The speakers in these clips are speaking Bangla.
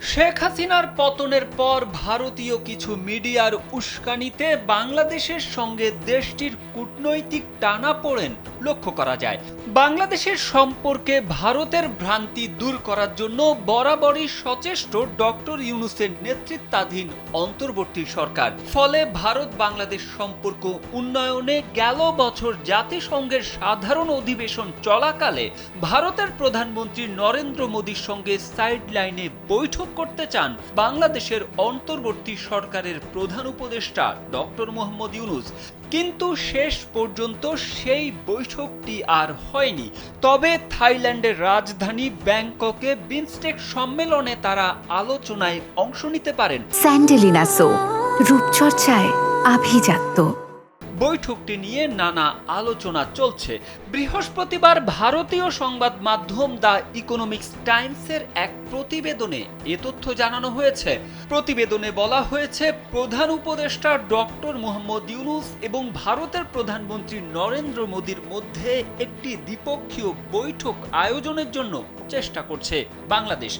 শেখ হাসিনার পতনের পর ভারতীয় কিছু মিডিয়ার উস্কানিতে বাংলাদেশের সঙ্গে দেশটির কূটনৈতিক টানাপোড়েন লক্ষ্য করা যায়। বাংলাদেশের সম্পর্কে ভারতের ভ্রান্তি দূর করার জন্য বরাবরই সচেষ্ট ডক্টর ইউনূসের নেতৃত্বাধীন অন্তর্বর্তী সরকার। ফলে ভারত বাংলাদেশ সম্পর্ক উন্নয়নে গেল বছর জাতিসংঘের সাধারণ অধিবেশন চলাকালে ভারতের প্রধানমন্ত্রী নরেন্দ্র মোদীর সঙ্গে সাইডলাইনে বৈঠক করতে চান বাংলাদেশের অন্তর্বর্তী সরকারের প্রধান উপদেষ্টা ডক্টর মোহাম্মদ ইউনূস। কিন্তু শেষ পর্যন্ত সেই বৈঠকটি আর হয়নি। তবে থাইল্যান্ডের রাজধানী ব্যাংককে বিমস্টেক সম্মেলনে তারা আলোচনায় অংশ নিতে পারেন। স্যান্ডেলিনা সো, রূপচর্চায় আভিজাত্য। বৈঠকটি নিয়ে নানা আলোচনা চলছে। বৃহস্পতিবার ভারতীয় সংবাদ মাধ্যম দ্য ইকোনমিক্স টাইমসের এক প্রতিবেদনে এ তথ্য জানানো হয়েছে। প্রতিবেদনে বলা হয়েছে, প্রধান উপদেষ্টা ডক্টর মোহাম্মদ ইউনূস এবং ভারতের প্রধানমন্ত্রী নরেন্দ্র মোদীর মধ্যে একটি দ্বিপক্ষীয় বৈঠক আয়োজনের জন্য চেষ্টা করছে বাংলাদেশ।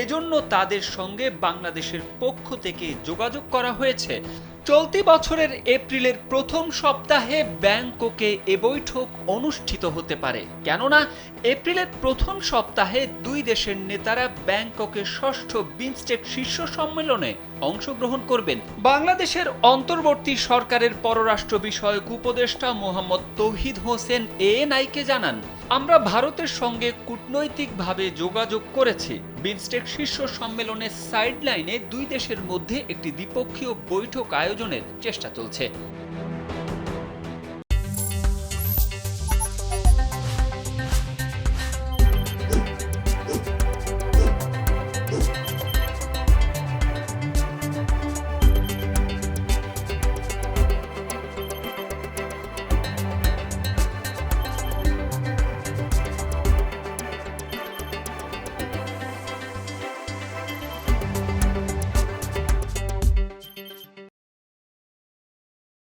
এজন্য তাদের সঙ্গে বাংলাদেশের পক্ষ থেকে যোগাযোগ করা হয়েছে। চলতি বছরের এপ্রিলের প্রথম সপ্তাহে ব্যাংককে এ বৈঠক অনুষ্ঠিত হতে পারে, কেননা এপ্রিলের প্রথম সপ্তাহে দুই দেশের নেতারা ব্যাংককে ষষ্ঠ বিমস্টেক শীর্ষ সম্মেলনে অংশগ্রহণ করবেন। বাংলাদেশের অন্তর্বর্তী সরকারের পররাষ্ট্র বিষয়ক উপদেষ্টা মোহাম্মদ তৌহিদ হোসেন এএনআইকে জানান, আমরা ভারতের সঙ্গে কূটনৈতিকভাবে যোগাযোগ করেছি। বিমস্টেক শীর্ষ সম্মেলনের সাইডলাইনে দুই দেশের মধ্যে একটি দ্বিপক্ষীয় বৈঠক আয়োজনের চেষ্টা চলছে।